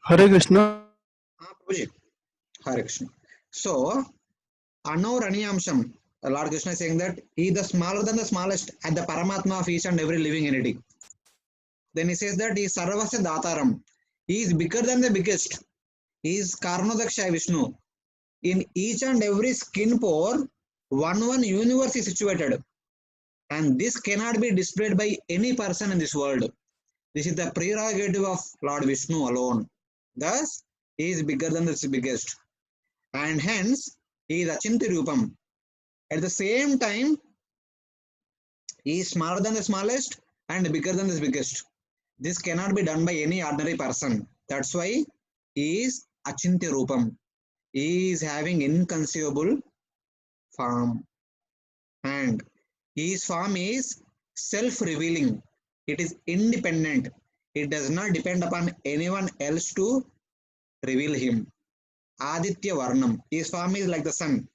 Hare Krishna. Prabhuji, Hare Krishna. So, Anor Aniyamsham, Lord Krishna is saying that he is the smaller than the smallest at the Paramatma of each and every living entity. Then he says that he is Sarvasya Dataram. He is bigger than the biggest. He is Karnodaksha Vishnu. In each and every skin pore, one universe is situated. And this cannot be displayed by any person in this world. This is the prerogative of Lord Vishnu alone. Thus, he is bigger than the biggest. And hence, he is Achinti Rupam. At the same time, he is smaller than the smallest and bigger than the biggest. This cannot be done by any ordinary person. That's why he is Achintya Rupam. He is having inconceivable form. And his form is self-revealing. It is independent. It does not depend upon anyone else to reveal him. Aditya Varnam. His form is like the sun.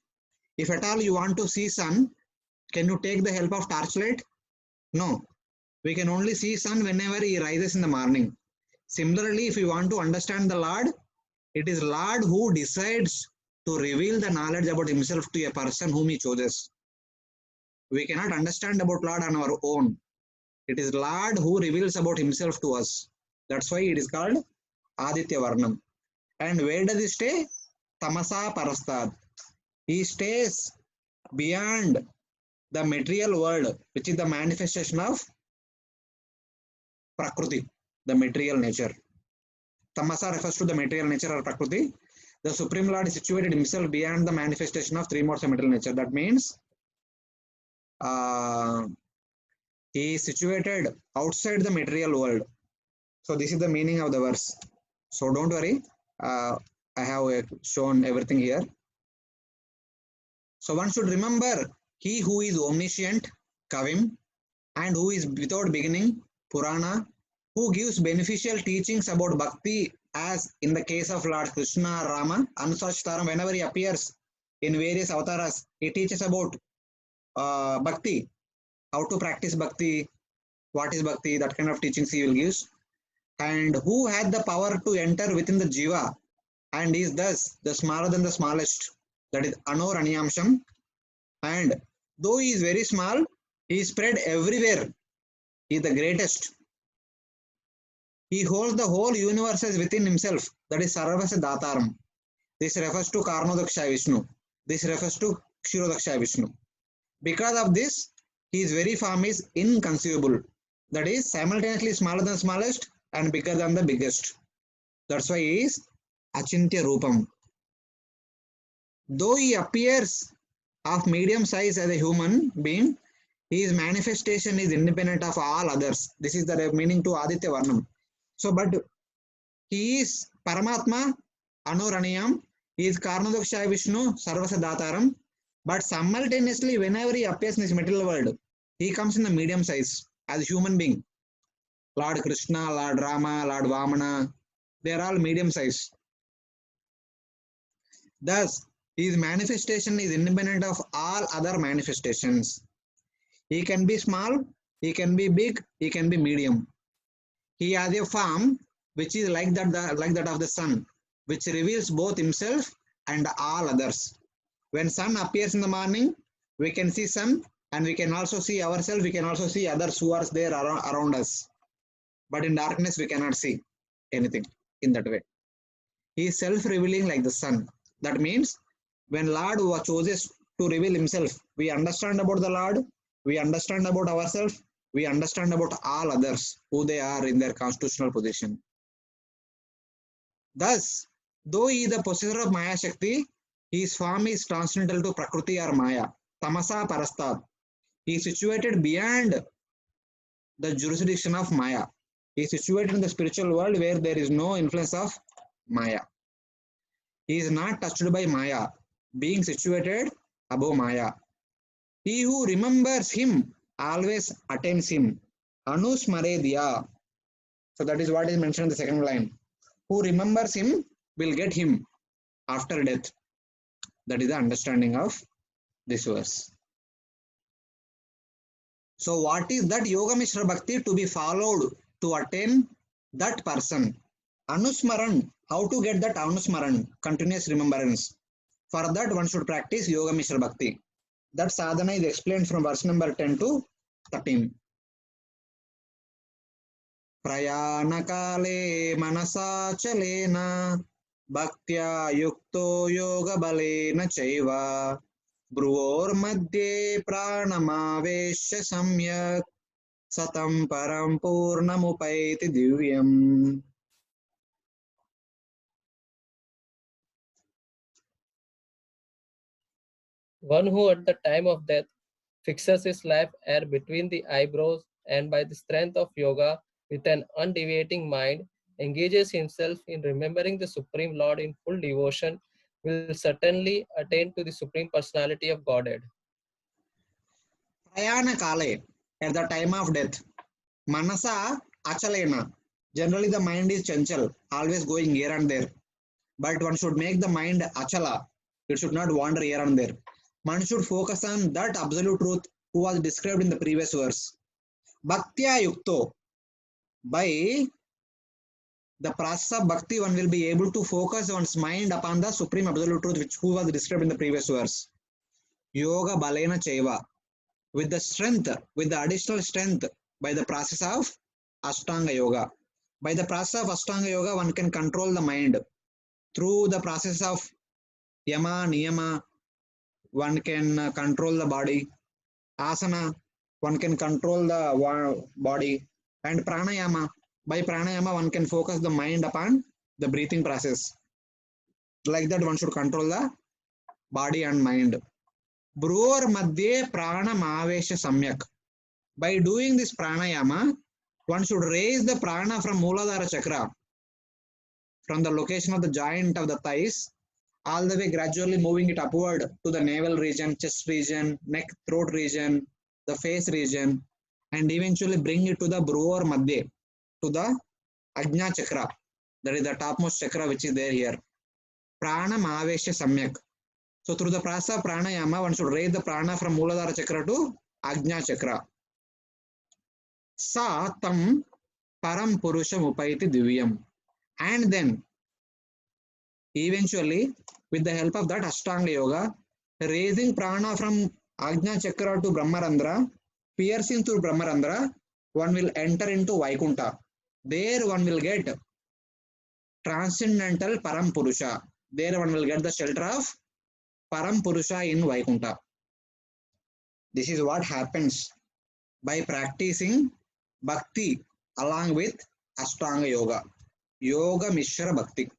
If at all you want to see sun, can you take the help of torchlight? No. We can only see sun whenever he rises in the morning. Similarly, if you want to understand the Lord, it is Lord who decides to reveal the knowledge about himself to a person whom he chooses. We cannot understand about Lord on our own. It is Lord who reveals about himself to us. That's why it is called Aditya Varnam. And where does he stay? Tamasa Parastad. He stays beyond the material world, which is the manifestation of Prakriti, the material nature. Tamasa refers to the material nature or Prakriti. The Supreme Lord is situated himself beyond the manifestation of three modes of material nature. That means he is situated outside the material world. So this is the meaning of the verse. So don't worry. I have shown everything here. So one should remember he who is omniscient, Kavim, and who is without beginning, Purana, who gives beneficial teachings about bhakti, as in the case of Lord Krishna, Rama, Anusachtaram, whenever he appears in various avatars, he teaches about bhakti, how to practice bhakti, what is bhakti, that kind of teachings he will give. And who had the power to enter within the jiva, and is thus the smaller than the smallest, that is Anor Aniyamsham. And though he is very small, he is spread everywhere. He is the greatest. He holds the whole universe within himself, that is Sarvasya Dataram. This refers to Karnodaksha Vishnu. This refers to Kshirodaksha Vishnu. Because of this, his very form is inconceivable. That is simultaneously smaller than the smallest and bigger than the biggest. That's why he is Achintya Rupam. Though he appears of medium size as a human being, his manifestation is independent of all others. This is the meaning to Aditya Varnam. So, but he is Paramatma, Anuraniyam, he is Karnadoksha Vishnu, Sarvasa Dataram, but simultaneously, whenever he appears in this material world, he comes in the medium size as a human being. Lord Krishna, Lord Rama, Lord Vamana, they are all medium size. Thus, his manifestation is independent of all other manifestations. He can be small, he can be big, he can be medium. He has a form which is like that of the sun, which reveals both himself and all others. When sun appears in the morning, we can see sun, and we can also see ourselves, we can also see others who are there around us. But in darkness, we cannot see anything in that way. He is self-revealing like the sun. That means when Lord chooses to reveal himself, we understand about the Lord, we understand about ourselves, we understand about all others, who they are in their constitutional position. Thus, though he is the possessor of Maya Shakti, his form is transcendental to Prakriti or Maya, Tamasa Parastad. He is situated beyond the jurisdiction of Maya. He is situated in the spiritual world where there is no influence of Maya. He is not touched by Maya, being situated above Maya. He who remembers him always attains him. Anusmaredya. So that is what is mentioned in the second line. Who remembers him will get him after death. That is the understanding of this verse. So what is that Yoga Mishra Bhakti to be followed to attain that person? Anusmaran, how to get that Anusmaran, continuous remembrance. For that, one should practice Yoga Mishra Bhakti. That sadhana is explained from verse number 10 to 13. Prayanakale manasachalena bhaktya yukto yoga balena chaiva bruvor madhye pranamavesya samyak satam param purnamupaiti divyam. One who at the time of death fixes his left ear between the eyebrows and by the strength of yoga with an undeviating mind engages himself in remembering the Supreme Lord in full devotion will certainly attain to the Supreme Personality of Godhead. Prayanakale, at the time of death, manasa achalena. Generally, the mind is chanchal, always going here and there. But one should make the mind achala. It should not wander here and there. One should focus on that absolute truth who was described in the previous verse. Bhaktya yukto. By the process of bhakti, one will be able to focus one's mind upon the supreme absolute truth which who was described in the previous verse. Yoga balena chaiva. With the strength, with the additional strength by the process of Ashtanga Yoga. By the process of Ashtanga Yoga, one can control the mind. Through the process of Yama, Niyama, one can control the body. Asana, one can control the body. And Pranayama, by Pranayama, one can focus the mind upon the breathing process. Like that, one should control the body and mind. Brur Madhye Prana Mavesha Samyak. By doing this pranayama, one should raise the prana from Mooladhara Chakra, from the location of the joint of the thighs, all the way gradually moving it upward to the navel region, chest region, neck, throat region, the face region, and eventually bring it to the Bruvor Madhye, to the Ajna Chakra. That is the topmost chakra which is there here. Prana Mavesha Samyak. So through the process of pranayama, one should raise the prana from Mooladhara Chakra to Ajna Chakra. Sa tam param purusham upaiti divyam. And then, eventually, with the help of that Ashtanga Yoga, raising prana from Ajna Chakra to Brahmarandra, piercing through Brahmarandra, one will enter into Vaikunta. There one will get transcendental Param Purusha. There one will get the shelter of Param Purusha in Vaikunta. This is what happens by practicing Bhakti along with Ashtanga Yoga. Yoga Mishra Bhakti.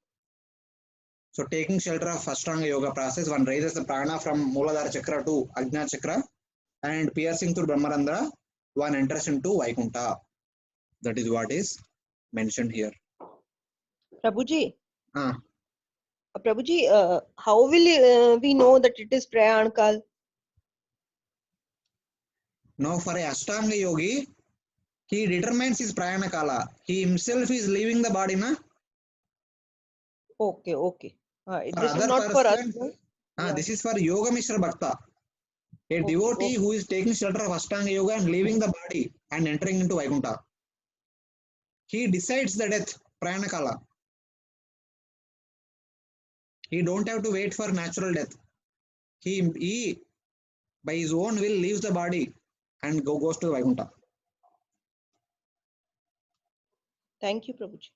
So taking shelter of Ashtanga Yoga process, one raises the prana from Mooladhara Chakra to Ajna Chakra and piercing through Brahmarandra, one enters into Vaikunta. That is what is mentioned here. Prabhuji, Ah. Prabhuji, how will we know that it is Prayankal? Now for a Ashtanga Yogi, he determines his Prayana Kala. He himself is leaving the body, na? Okay, okay. For This is other not for us. person, No? Yeah. this is for Yoga Mishra Bhakta. A devotee who is taking shelter of Ashtanga Yoga and leaving the body and entering into Vaikunta. He decides the death, Prayana Kala. He don't have to wait for natural death. He by his own will leaves the body and goes to Vaikunta. Thank you, Prabhuji.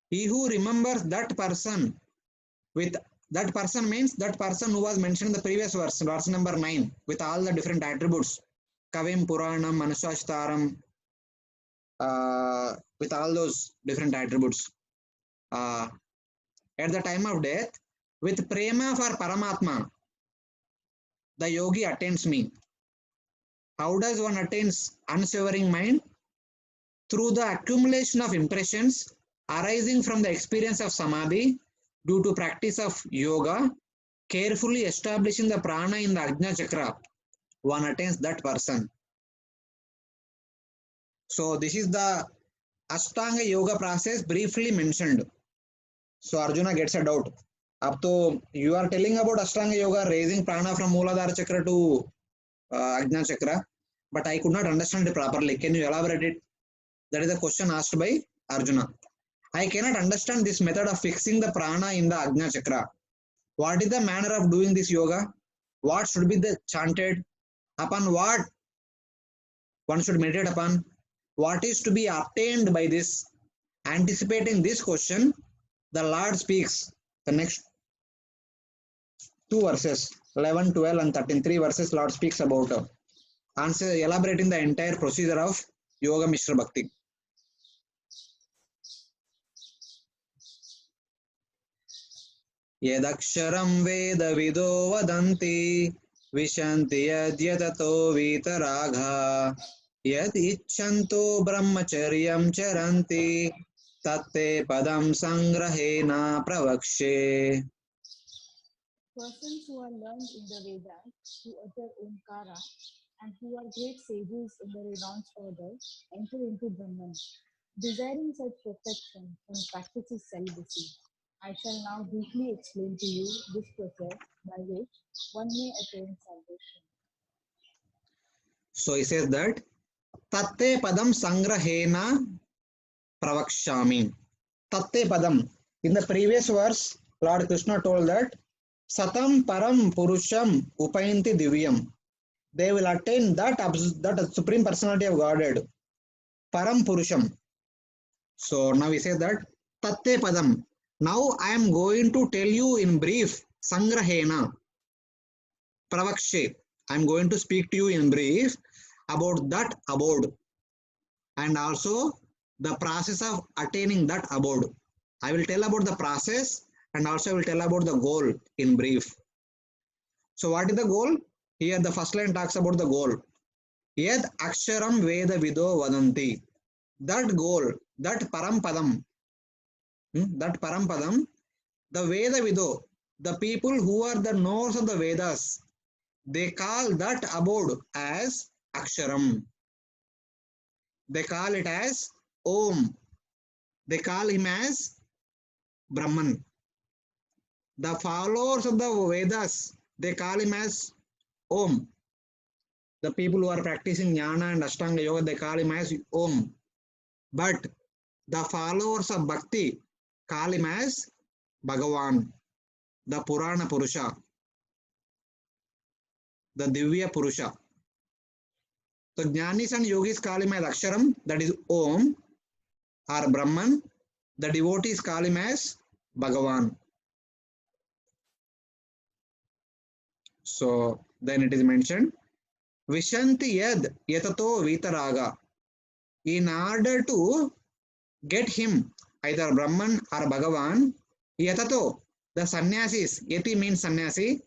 He who remembers that person with that person means that person who was mentioned in the previous verse number 9, with all the different attributes, Kavim, Puranam, Manusashtaram, with all those different attributes. At the time of death, with prema for Paramatma, the yogi attains me. How does one attains unswavering mind? Through the accumulation of impressions arising from the experience of samadhi due to practice of yoga, carefully establishing the prana in the Ajna Chakra, one attains that person. So this is the Ashtanga Yoga process briefly mentioned. So Arjuna gets a doubt. Up to you are telling about Ashtanga Yoga, raising prana from Mooladhara Chakra to Ajna Chakra, but I could not understand it properly. Can you elaborate it? That is the question asked by Arjuna. I cannot understand this method of fixing the prana in the Ajna Chakra. What is the manner of doing this yoga? What should be the chanted? Upon what one should meditate upon? What is to be obtained by this? Anticipating this question, the Lord speaks the next two verses, 11, 12 and 13, three verses Lord speaks about answer, elaborating the entire procedure of Yoga Mishra Bhakti. Yadaksharam Veda Vido Vadanti Vishanti Yadyatato Vitaragha Yad Icchanto Brahmacharyam Charanti Tatte Padam Sangrahena Pravakshe. Persons who are learned in the Vedas, who utter Omkara, and who are great sages in the renounced order, enter into Brahman. Desiring such perfection, one practices celibacy. I shall now briefly explain to you this process by which one may attain salvation. So he says that Tatte Padam Sangrahena Pravakshami. Tatte Padam. In the previous verse, Lord Krishna told that Satam Param Purusham Upayanti Divyam. They will attain that Supreme Personality of Godhead. Param Purusham. So now we say that Tatte Padam. Now I am going to tell you in brief Sangrahena Pravakshe. I am going to speak to you in brief about that abode and also the process of attaining that abode. I will tell about the process and also I will tell about the goal in brief. So what is the goal? Here the first line talks about the goal. Yad aksharam veda vido vadanti. That goal, that parampadam, the Veda Vido, the people who are the knowers of the Vedas, they call that abode as Aksharam. They call it as Om. They call him as Brahman. The followers of the Vedas, they call him as Om. The people who are practicing Jnana and Ashtanga Yoga, they call him as Om. But the followers of Bhakti call him as Bhagavan, the Purana Purusha, the Divya Purusha. So Jnanis and Yogis call him as Aksharam, that is Om, or Brahman. The devotees call him as Bhagavan. So then it is mentioned, Vishanti Yad Yatato Vitaraga. In order to get him, either Brahman or Bhagavan, Yatato, the sannyasis, Yati means sannyasi,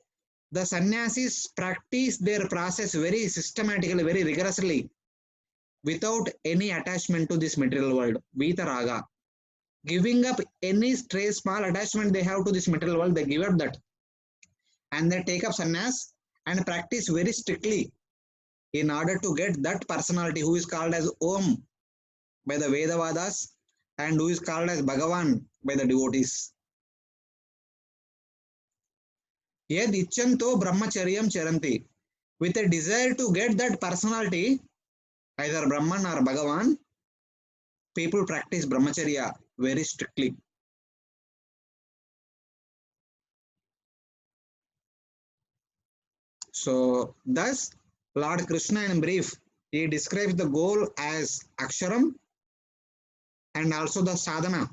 the sannyasis practice their process very systematically, very rigorously, without any attachment to this material world, Vitaraga. Giving up any stray small attachment they have to this material world, they give up that. And they take up sannyas and practice very strictly in order to get that personality who is called as Om by the Vedavadas and who is called as Bhagavan by the devotees. Yed Icchanto Brahmacharyam Charanti. With a desire to get that personality, either Brahman or Bhagavan, people practice Brahmacharya very strictly. So, thus, Lord Krishna in brief, he describes the goal as Aksharam and also the sadhana.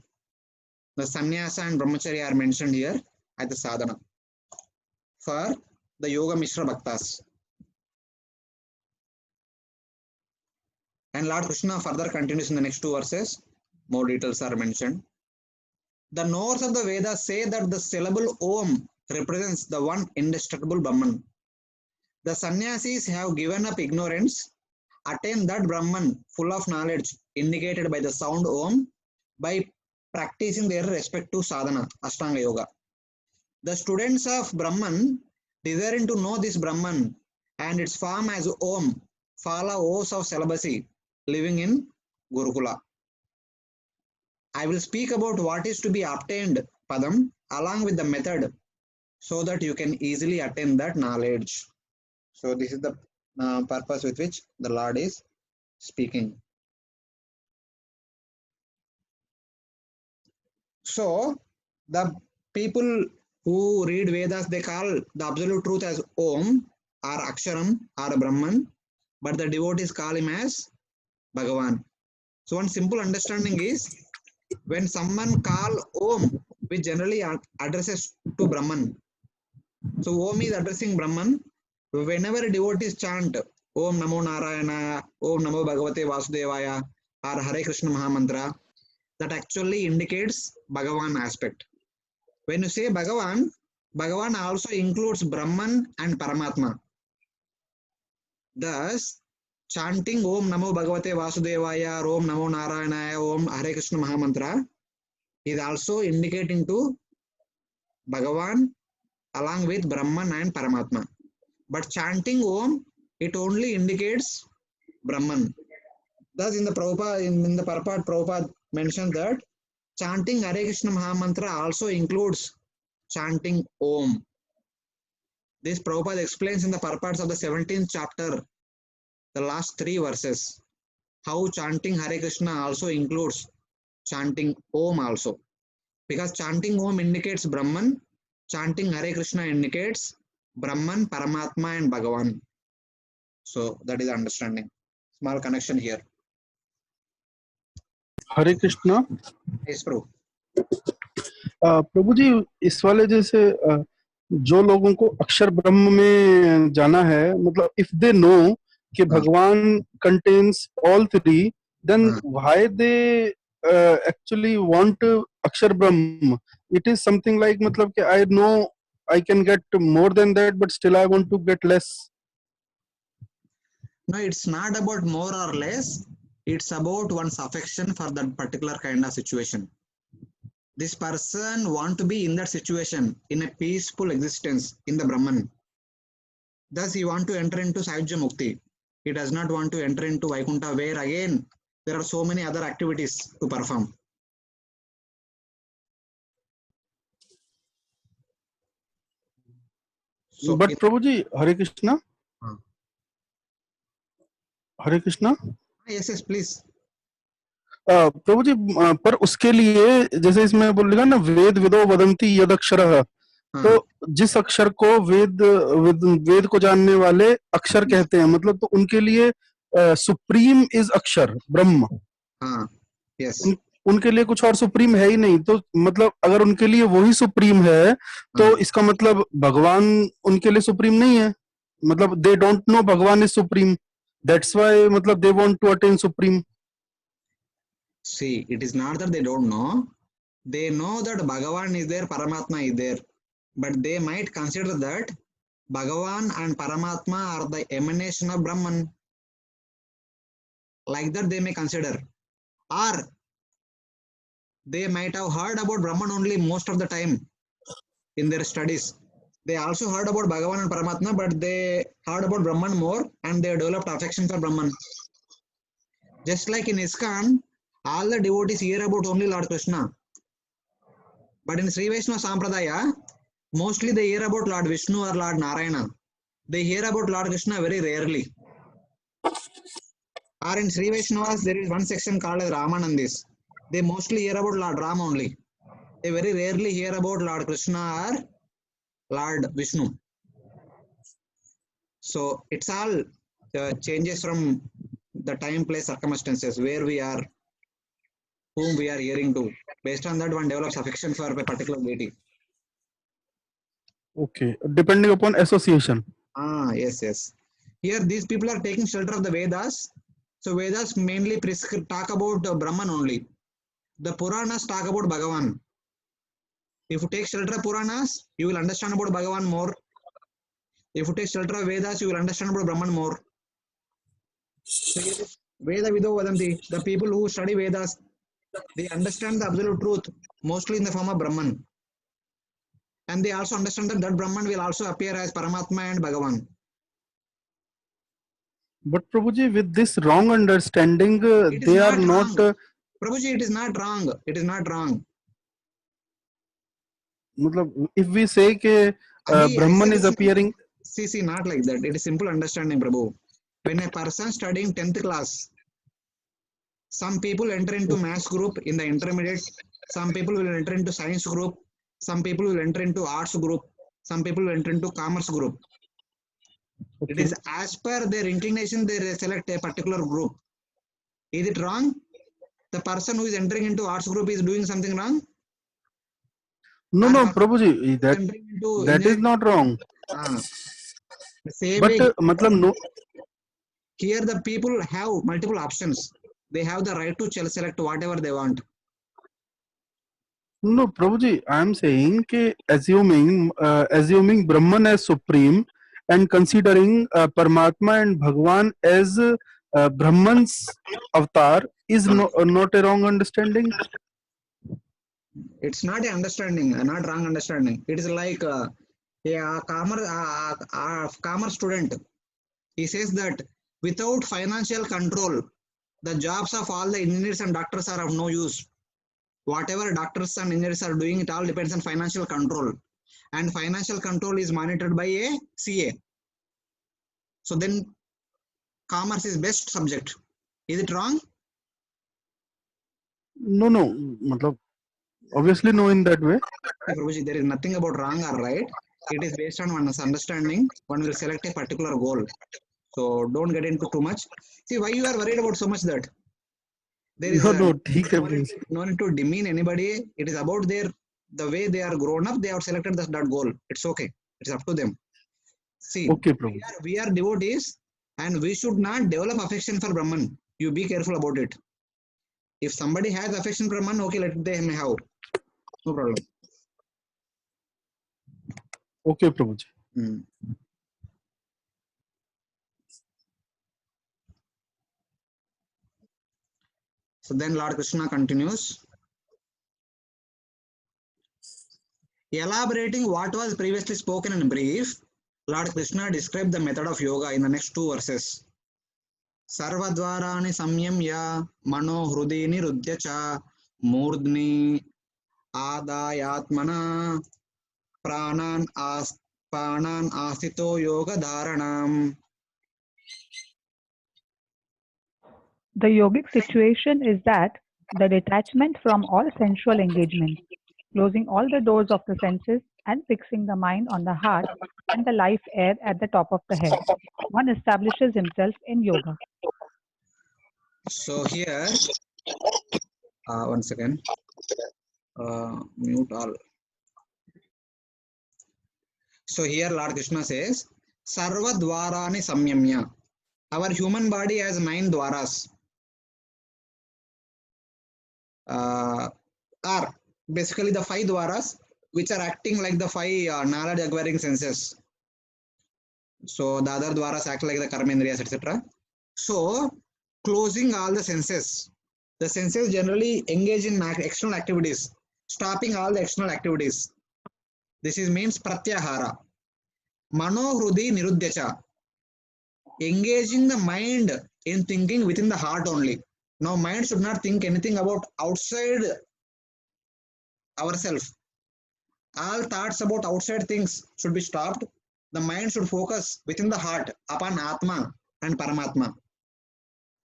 The sannyasa and brahmacharya are mentioned here as the sadhana for the Yoga Mishra Bhaktas. And Lord Krishna further continues in the next two verses. More details are mentioned. The knowers of the Vedas say that the syllable Om represents the one indestructible Brahman. The sannyasis have given up ignorance, attain that Brahman full of knowledge indicated by the sound Om by practicing their respective sadhana, Ashtanga Yoga. The students of Brahman, desiring to know this Brahman and its form as Om, follow oaths of celibacy, living in Gurukula. I will speak about what is to be obtained, Padam, along with the method, so that you can easily attain that knowledge. So this is the purpose with which the Lord is speaking. So the people who read Vedas, they call the absolute truth as Om or Aksharam or Brahman, but the devotees call him as Bhagavan. So one simple understanding is when someone call Om, which generally addresses to Brahman. So Om is addressing Brahman. Whenever devotees chant Om Namo Narayana, Om Namo Bhagavate Vasudevaya, or Hare Krishna Mahamantra, that actually indicates Bhagavan aspect. When you say Bhagavan, Bhagavan also includes Brahman and Paramatma. Thus, chanting Om Namo Bhagavate Vasudevaya, Om Namo Narayana, Om Hare Krishna Mahamantra is also indicating to Bhagavan along with Brahman and Paramatma. But chanting Om, it only indicates Brahman. Thus, in the Prabhupada, in the purport, Prabhupada mentioned that chanting Hare Krishna Mahamantra also includes chanting Om. This Prabhupada explains in the purports of the 17th chapter, the last 3 verses, how chanting Hare Krishna also includes chanting Om also. Because chanting Om indicates Brahman, chanting Hare Krishna indicates Brahman, Paramatma and Bhagavan. So that is understanding. Small connection here. Hare Krishna. Yes, Prabhu. प्रभु जी इस वाले जैसे जो लोगों को अक्षर ब्रह्म में जाना है, मतलब इफ दे नो कि Bhagwan contains all three, then why they actually want Akshar Brahm? It is something like, मतलब कि I know I can get more than that but still I want to get less. No, it's not about more or less. It's about one's affection for that particular kind of situation. This person want to be in that situation, in a peaceful existence in the Brahman. Thus, he want to enter into Sahyajya Mukti. He does not want to enter into Vaikuntha, where again there are so many other activities to perform. So, but Prabhu ji Hare Krishna, Hare Krishna. yes, yes, please. Prabhu ji पर उसके लिए जैसे इसमें बोलेगा ना, वेद विदो वदंती यद अक्षरः, तो जिस अक्षर को वेद को जानने वाले अक्षर कहते हैं, मतलब तो उनके लिए सुप्रीम इज अक्षर ब्रह्म. Yes. उनके लिए कुछ और सुप्रीम है ही नहीं. तो मतलब अगर उनके लिए वही सुप्रीम है, तो इसका मतलब भगवान उनके लिए सुप्रीम नहीं है. मतलब they don't know Bhagwan is supreme, that's why मतलब they want to attain supreme. See, it is not that they don't know. They know that Bhagavan is there, Paramatma is there. But they might consider that Bhagavan and Paramatma are the emanation of Brahman. Like that they may consider. Or they might have heard about Brahman only most of the time in their studies. They also heard about Bhagavan and Paramatma, but they heard about Brahman more and they developed affection for Brahman. Just like in ISKCON, all the devotees hear about only Lord Krishna. But in Sri Vaishnava Sampradaya, mostly they hear about Lord Vishnu or Lord Narayana. They hear about Lord Krishna very rarely. Or in Sri Vaishnavas, there is one section called as Ramanandis. They mostly hear about Lord Ram only. They very rarely hear about Lord Krishna or Lord Vishnu. So it's all changes from the time, place, circumstances, where we are, whom we are hearing to. Based on that, one develops affection for a particular deity. Okay, depending upon association. Yes, yes. Here, these people are taking shelter of the Vedas. So Vedas mainly talk about Brahman only. The Puranas talk about Bhagavan. If you take shelter of Puranas, you will understand about Bhagavan more. If you take shelter of Vedas, you will understand about Brahman more. So Veda Vido Vadanti, the people who study Vedas, they understand the absolute truth, mostly in the form of Brahman. And they also understand that that Brahman will also appear as Paramatma and Bhagavan. But Prabhuji, with this wrong understanding, they are not. Prabhuji, it is not wrong. It is not wrong. If we say that Brahman is appearing. See, not like that. It is simple understanding, Prabhu. When a person studying 10th class, some people enter into maths group in the intermediate, Some people will enter into science group. Some people will enter into arts group. Some people will enter into commerce group. It Okay. is as per their inclination they select a particular group. Is it wrong? The person who is entering into arts group is doing something wrong? No, Or no, some Prabhuji, is entering into that is engineering? not wrong. The same But way matlab no, here the people have multiple options. They have the right to select whatever they want. no, Prabhuji, I am saying कि assuming Brahman as supreme and considering Paramatma and Bhagwan as Brahman's avatar is not a wrong understanding. It's not a understanding, not wrong understanding. It is like commerce student. He says that without financial control, the jobs of all the engineers and doctors are of no use. Whatever doctors and engineers are doing, it all depends on financial control. And financial control is monitored by a CA. So then commerce is best subject. Is it wrong? No, no, matlab obviously no in that way. Hey, Prabhuji, there is nothing about wrong or right. It is based on one's understanding. One will select a particular goal. So don't get into too much. See, why you are worried about so much that there is No, no, ठीक है no need, Prabhuji. no need to demean anybody. It is about the way they are grown up. They have selected that goal. It's okay. It's up to them. See, Okay, Prabhuji. we are devotees and we should not develop affection for Brahman. You be careful about it. If somebody has affection for Brahman, okay, let them have. No problem. Okay, Prabhuji. So then Lord Krishna continues. Elaborating what was previously spoken in brief, Lord Krishna described the method of yoga in the next two verses. Sarvadvarani samyamya mano hrudi nirudhya cha murdni adayatmana pranan asthito yoga dharanam. The yogic situation is that the detachment from all sensual engagements, closing all the doors of the senses and fixing the mind on the heart and the life air at the top of the head. One establishes himself in yoga. So here, one second, mute all. So here Lord Krishna says, Sarva dvarani samyamya. Our human body has 9 dwaras. Are basically the 5 dwaras which are acting like the 5 knowledge acquiring senses. So the other dwaras act like the karmendriyas, etc. So closing all the senses. The senses generally engage in external activities, stopping all the external activities. This is means pratyahara. Mano hrudi nirudhyacha. Engaging the mind in thinking within the heart only. Now mind should not think anything about outside ourselves. All thoughts about outside things should be stopped. The mind should focus within the heart upon Atma and Paramatma.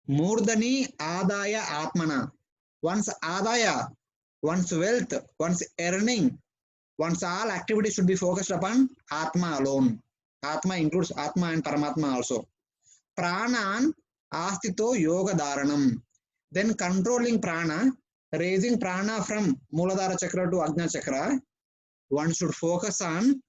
Murdani adaya atmana. One's adaya, one's wealth, one's earning, one's all activities should be focused upon Atma alone. Atma includes Atma and Paramatma also. Pranan astito yoga dharanam. Then controlling prana, raising prana from Muladhara chakra to Ajna chakra, one should focus on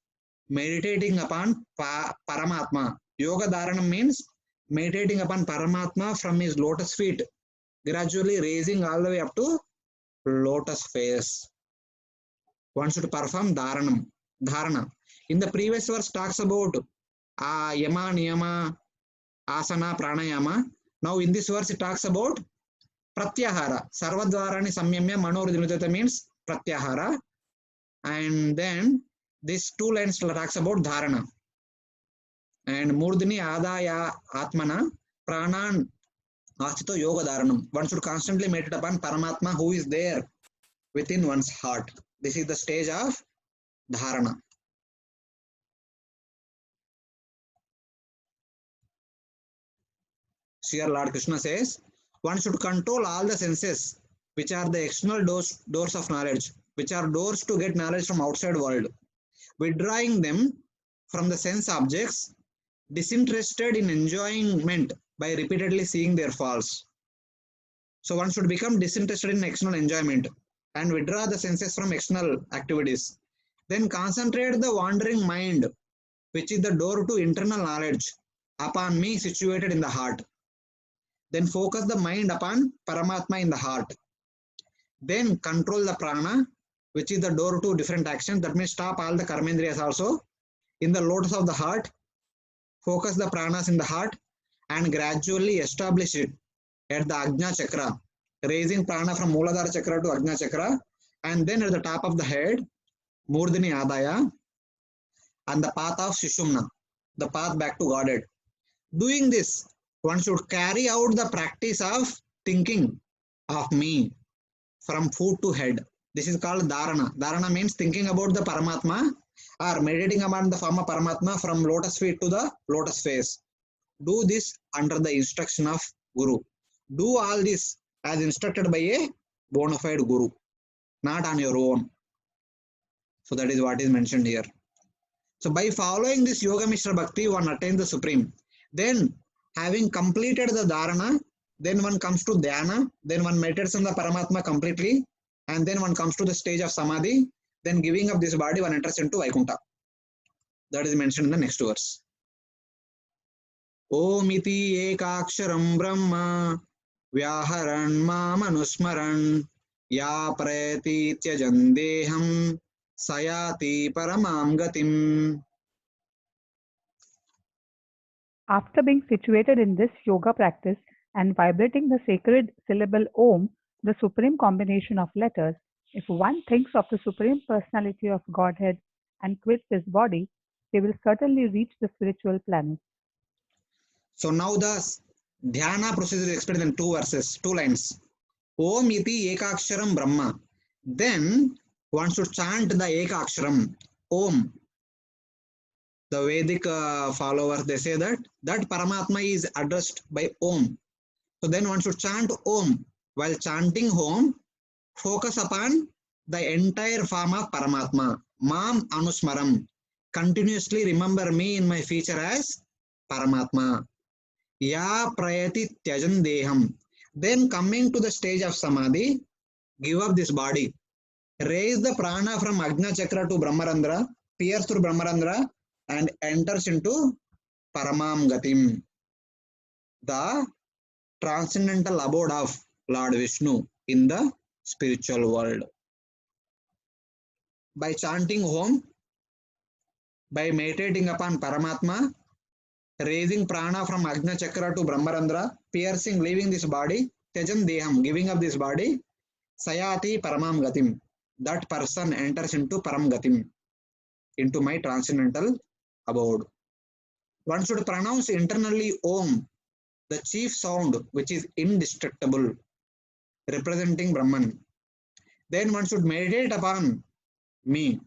meditating upon Paramatma. Yoga dharanam means meditating upon Paramatma from his lotus feet, gradually raising all the way up to lotus face. One should perform dharanam, dharana. In the previous verse talks about yama, niyama, asana, pranayama. Now in this verse it talks about pratyahara. Sarvadvarani samyamya manoridinutata means pratyahara. And then these 2 lines talks about dharana. And murdini adaya atmana pranan astito yoga dharanam. One should constantly meditate upon Paramatma who is there within one's heart. This is the stage of dharana. So here Lord Krishna says, one should control all the senses which are the external doors of knowledge, which are doors to get knowledge from outside world, withdrawing them from the sense objects, disinterested in enjoyment by repeatedly seeing their faults. So one should become disinterested in external enjoyment and withdraw the senses from external activities. Then concentrate the wandering mind, which is the door to internal knowledge, upon me situated in the heart. Then focus the mind upon Paramatma in the heart. Then control the prana, which is the door to different actions. That means stop all the karmendriyas also in the lotus of the heart. Focus the pranas in the heart and gradually establish it at the Ajna Chakra, raising prana from Mooladhara Chakra to Ajna Chakra, and then at the top of the head, Murdini Adaya, and the path of Sushumna, the path back to Godhead. Doing this, one should carry out the practice of thinking of me from foot to head. This is called Dharana. Dharana means thinking about the Paramatma or meditating about the form of Paramatma from lotus feet to the lotus face. Do this under the instruction of Guru. Do all this as instructed by a bona fide Guru, not on your own. So that is what is mentioned here. So by following this Yoga Mishra Bhakti, one attains the Supreme. Then having completed the Dharana, then one comes to Dhyana, then one meditates on the Paramatma completely, and then one comes to the stage of Samadhi, then giving up this body, one enters into Vaikuntha. That is mentioned in the next verse. Om iti ekaksharam brahma vyaharan mamanusmaran ya prayati tyajandeham sayati paramam gatim. After being situated in this yoga practice and vibrating the sacred syllable Om, the supreme combination of letters, if one thinks of the Supreme Personality of Godhead and quits his body, they will certainly reach the spiritual planet. So now the Dhyana procedure is explained in 2 verses, 2 lines. Om iti ekaksharam brahma. Then one should chant the ekaksharam, Om. The Vedic followers, they say that Paramatma is addressed by Om. So then one should chant Om. While chanting Om, focus upon the entire form of Paramatma. Mam Anusmaram. Continuously remember me in my feature as Paramatma. Ya Prayati Tyajan Deham. Then coming to the stage of Samadhi, give up this body. Raise the prana from Ajna Chakra to Brahmarandra, pierce through Brahmarandra, and enters into Paramam Gatim, the transcendental abode of Lord Vishnu in the spiritual world. By chanting Om, by meditating upon Paramatma, raising prana from Ajna Chakra to Brahmarandra, piercing, leaving this body, Tyajan Deham, giving up this body, Sayati Paramam Gatim, that person enters into Param Gatim, into my transcendental abode. One should pronounce internally Om, the chief sound which is indestructible, representing Brahman. Then one should meditate upon me,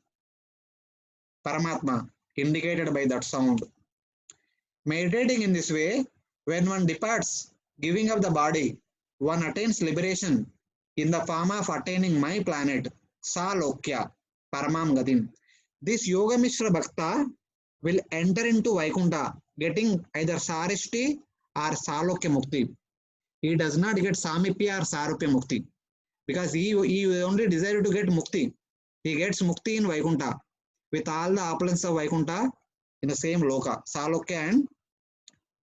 Paramatma, indicated by that sound. Meditating in this way, when one departs, giving up the body, one attains liberation in the form of attaining my planet, Salokya, Paramam Gatim. This Yoga Mishra Bhakta will enter into Vaikuntha, getting either Sarishti or Salokya Mukti. He does not get Samipya or Sarupya Mukti, because he only desire to get Mukti. He gets Mukti in Vaikuntha, with all the opulence of Vaikuntha in the same Loka, Salokya and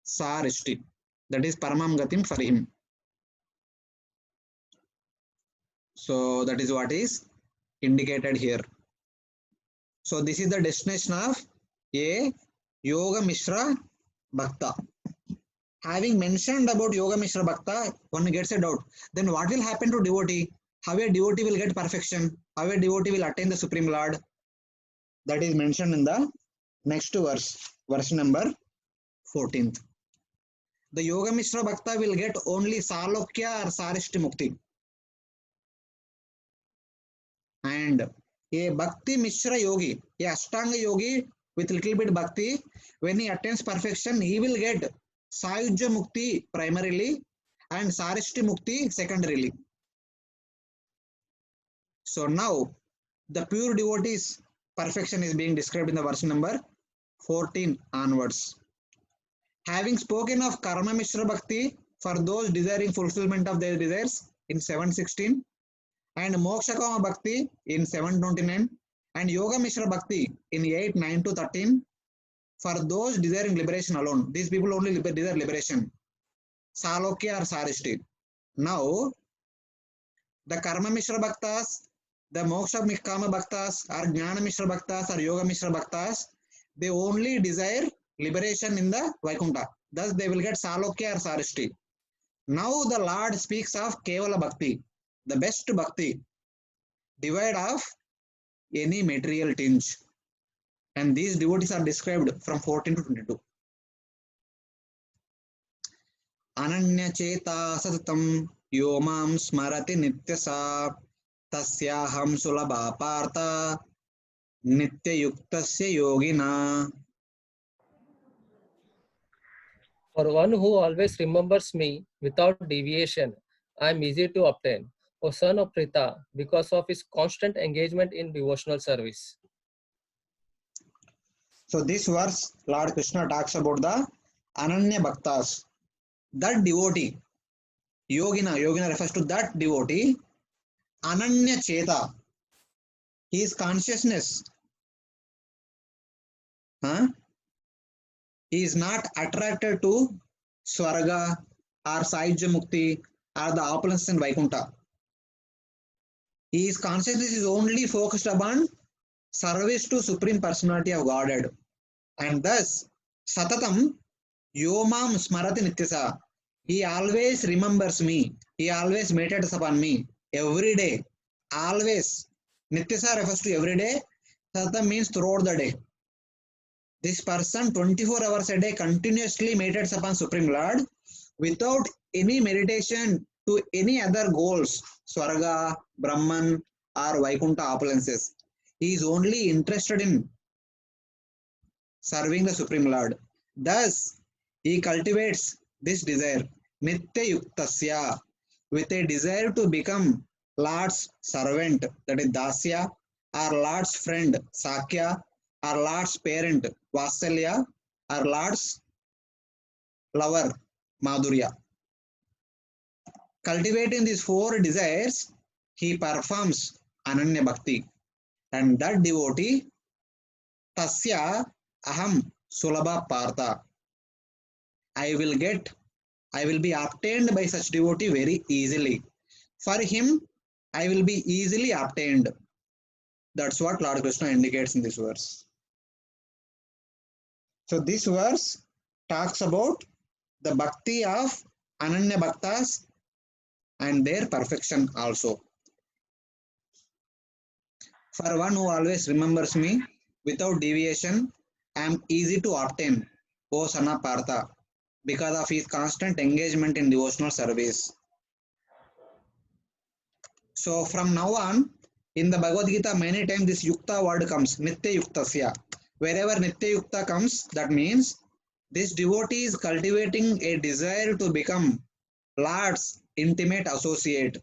Sarishti. That is Paramam Gatim for him. So that is what is indicated here. So this is the destination of a Yoga Mishra Bhakta. Having mentioned about Yoga Mishra Bhakta, one gets a doubt. Then what will happen to devotee? How a devotee will get perfection? How a devotee will attain the Supreme Lord? That is mentioned in the next verse, verse number 14th. The Yoga Mishra Bhakta will get only Salokya or Sarishti Mukti. And a Bhakti Mishra Yogi, a Ashtanga Yogi with little bit Bhakti, when he attains perfection, he will get Sayujya Mukti primarily and Sarishti Mukti secondarily. So now the pure devotee's perfection is being described in the verse number 14 onwards. Having spoken of Karma Mishra Bhakti for those desiring fulfillment of their desires in 716, and Moksha Kama Bhakti in 729, and Yoga Mishra Bhakti in 8, 9 to 13, for those desiring liberation alone. These people only desire liberation. Salokya or Sarishti. Now, the Karma Mishra Bhaktas, the Moksha Kama Bhaktas, or Jnana Mishra Bhaktas, or Yoga Mishra Bhaktas, they only desire liberation in the Vaikuntha. Thus, they will get Salokya or Sarishti. Now, the Lord speaks of Kevala Bhakti, the best Bhakti, devoid of any material tinge. And these devotees are described from 14 to 22. Ananya Cheta Satatam Yomam Smarati Nityasa Tasyaham Sulabha Partha Nitya Yuktasya Yogina. For one who always remembers me without deviation, I am easy to obtain, O son of Pritha, because of his constant engagement in devotional service. So this verse, Lord Krishna talks about the Ananya Bhaktas, that devotee. Yogina refers to that devotee. Ananya Cheta, his consciousness, he is not attracted to Swarga or Saijya Mukti or the opulence in Vaikuntha. His consciousness is only focused upon service to Supreme Personality of Godhead. And thus, Satatam Yomam Smarati Nityasa. He always remembers me. He always meditates upon me. Every day. Always. Nityasa refers to every day. Satatam means throughout the day. This person 24 hours a day continuously meditates upon Supreme Lord without any meditation to any other goals, Swarga, Brahman, or Vaikuntha opulences. He is only interested in serving the Supreme Lord. Thus, he cultivates this desire, Nitya Yuktasya, with a desire to become Lord's servant, that is Dasya, or Lord's friend, Sakya, or Lord's parent, Vasalya, or Lord's lover, Madhurya. Cultivating these four desires, he performs Ananya Bhakti. And that devotee, Tasya Aham Sulabha Partha. I will be obtained by such devotee very easily. For him, I will be easily obtained. That's what Lord Krishna indicates in this verse. So this verse talks about the bhakti of Ananya Bhaktas and their perfection also. For one who always remembers me without deviation, I am easy to obtain, O son of Partha, because of his constant engagement in devotional service. So from now on, in the Bhagavad Gita, many times this Yukta word comes, Nitya Yuktasya. Wherever Nitya Yukta comes, that means this devotee is cultivating a desire to become Lord's intimate associate.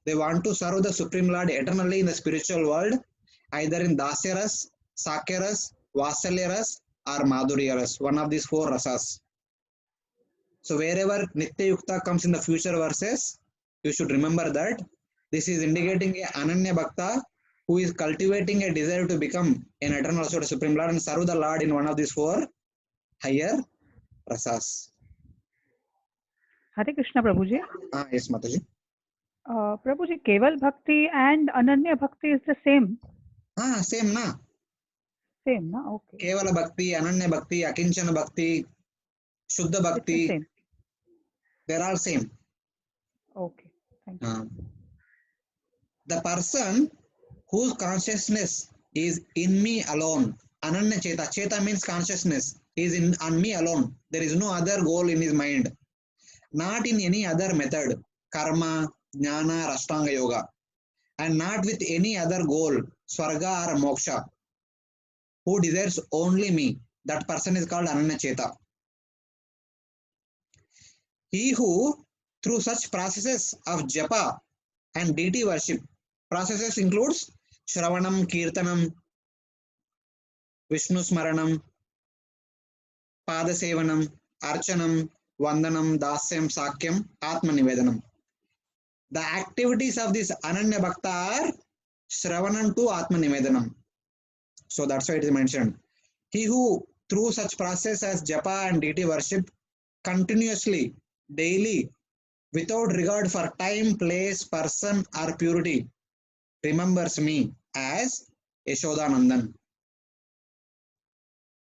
They want to serve the Supreme Lord eternally in the spiritual world, either in Dasyaras, Sakyaras, Vasalyaras, or Madhuryaras, one of these four rasas. So wherever Nitya Yukta comes in the future verses, you should remember that this is indicating a Ananya Bhakta who is cultivating a desire to become an eternal associate of Supreme Lord and serve the Lord in one of these four higher rasas. Hare Krishna, Prabhuji. Yes, Mataji. Prabhuji, Keval Bhakti and Ananya Bhakti is the same. Same na. Same, na? Okay. Kevala Bhakti, Ananya Bhakti, Akinchana Bhakti, Shuddha Bhakti. It's the same. They're all same. Okay, thank you. The person whose consciousness is in me alone, Ananya Cheta. Cheta means consciousness. Is on me alone. There is no other goal in his mind. Not in any other method, karma, jnana, ashtanga yoga, and not with any other goal, swarga or moksha, who desires only me. That person is called Ananya Cheta. He who, through such processes of japa and deity worship, Processes includes Shravanam, Kirtanam, Vishnu Smaranam, Padasevanam, Archanam, Vandanam, Dasyam, Sakyam, Atma Nivedanam. The activities of this Ananya Bhakta are Shravanam to Atma Nivedanam. So that's why it is mentioned. He who through such process as japa and deity worship continuously, daily, without regard for time, place, person or purity, remembers me as Yashodanandan,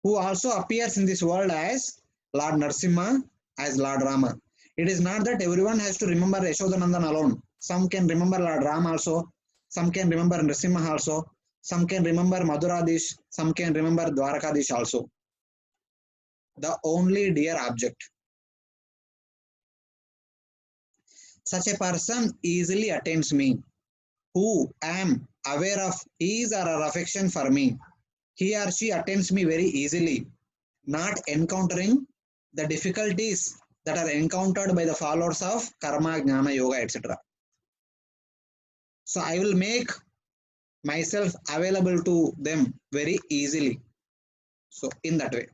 who also appears in this world as Lord Narsimha, as Lord Rama. It is not that everyone has to remember Yashodanandan alone. Some can remember Lord Rama also, some can remember Narsimha also, some can remember Madhuradish, some can remember Dwarakadish also. The only dear object. Such a person easily attains me, who am aware of his or her affection for me. He or she attains me very easily, not encountering the difficulties that are encountered by the followers of karma, jnana, yoga, etc. So I will make myself available to them very easily. So in that way.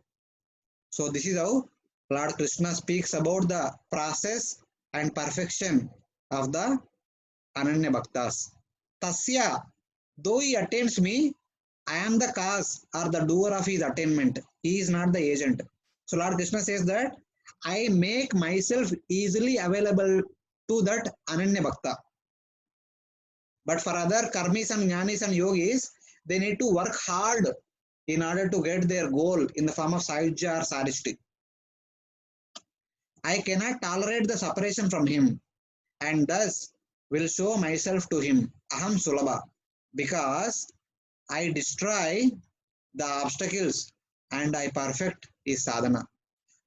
So this is how Lord Krishna speaks about the process and perfection of the Ananya Bhaktas. Tasya, though he attains me, I am the cause or the doer of his attainment. He is not the agent. So Lord Krishna says that I make myself easily available to that Ananya Bhakta. But for other karmis and jnanis and yogis, they need to work hard in order to get their goal in the form of Sahyujya or Sarishti. I cannot tolerate the separation from him and thus will show myself to him, Aham Sulabha, because I destroy the obstacles and I perfect his sadhana.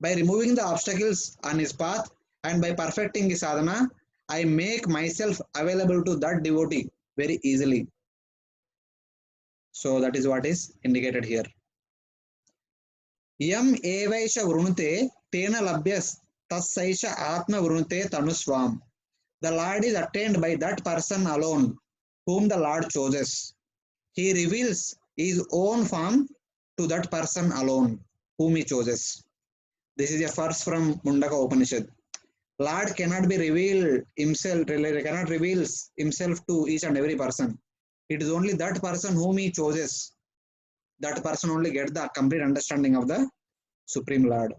By removing the obstacles on his path and by perfecting his sadhana, I make myself available to that devotee very easily. So that is what is indicated here. Yam evaisha vrunute tena labhyas tassaisha atma vrunute tanuswam. The Lord is attained by that person alone whom the Lord chooses. He reveals his own form to that person alone whom he chooses. This is a verse from Mundaka Upanishad. Lord cannot be revealed himself, cannot reveal himself to each and every person. It is only that person whom he chooses. That person only gets the complete understanding of the Supreme Lord.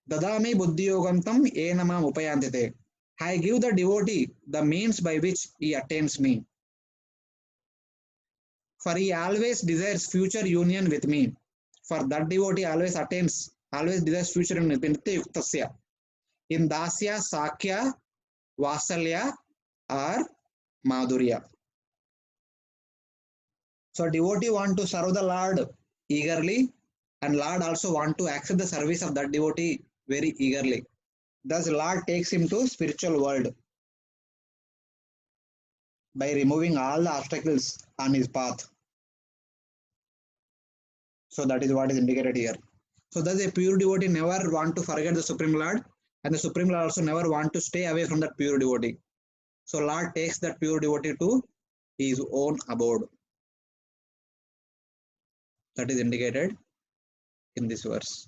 Dadami buddhiyogantam enamam upayantite. I give the devotee the means by which he attains me. For he always desires future union with me. For that devotee always desires future union with me. In Dasya, Sakya, Vasalya or Madhurya. So devotee want to serve the Lord eagerly and Lord also want to accept the service of that devotee very eagerly. Thus Lord takes him to spiritual world by removing all the obstacles on his path. So that is what is indicated here. So thus a pure devotee never want to forget the Supreme Lord and the Supreme Lord also never want to stay away from that pure devotee. So Lord takes that pure devotee to his own abode. That is indicated in this verse.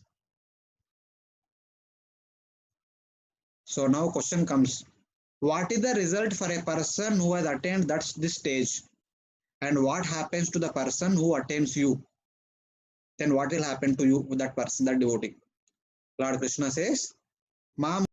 So now question comes. What is the result for a person who has attained this stage? And what happens to the person who attains you? Then what will happen to you with that person, that devotee? Lord Krishna says, Mam